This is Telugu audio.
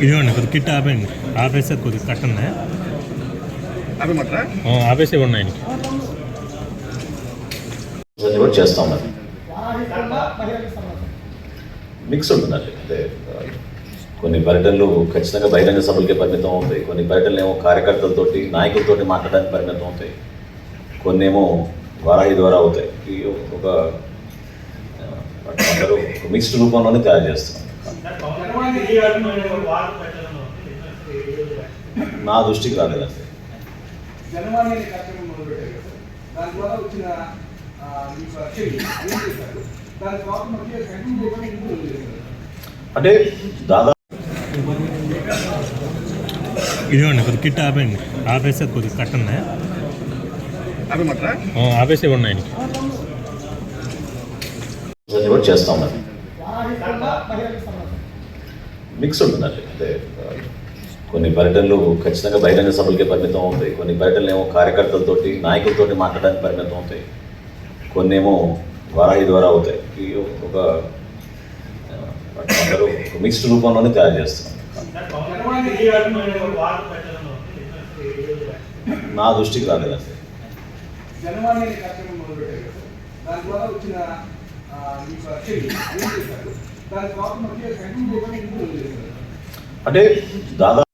ఇదిగోండి కొద్ది కిట్ ఆపేయండి, ఆపేస్తే కొద్దిగా కట్టండి, ఆపేసి ఇవ్వండి ఆయనకి. కూడా చేస్తాం మరి మిక్స్ ఉంటుందండి. అంటే కొన్ని పర్యటనలు ఖచ్చితంగా బహిరంగ సభలకే పరిమితం అవుతాయి, కొన్ని పర్యటనలు ఏమో కార్యకర్తలతోటి నాయకులతోటి మాట్లాడడానికి పరిమితం అవుతాయి, కొన్ని ఏమో వారాహి ద్వారా అవుతాయి. ఒక అందరూ మిక్స్డ్ రూపంలోనే తయారు చేస్తాం. నా దృష్టికి రాలేదండి. అంటే దాదాపు ఇదిగోండి కొద్ది కిట్ ఆపేయండి, ఆపేస్తే కొద్దిగా కట్టండి, ఆపేసి ఇవ్వండి ఆయనకి. కూడా చేస్తాం మరి మిక్స్ ఉంటుందండి. అంటే కొన్ని పర్యటనలు ఖచ్చితంగా బహిరంగ సభలకే పరిమితం అవుతాయి, కొన్ని పర్యటనలు ఏమో కార్యకర్తలతోటి నాయకులతోటి మాట్లాడడానికి పరిమితం అవుతాయి, కొన్ని ఏమో వారాహి ద్వారా అవుతాయి. ఒక అందరూ మిక్స్డ్ రూపంలోనే తయారు చేస్తాం. నా దృష్టికి రాలేదండి. అంటే దాదాపు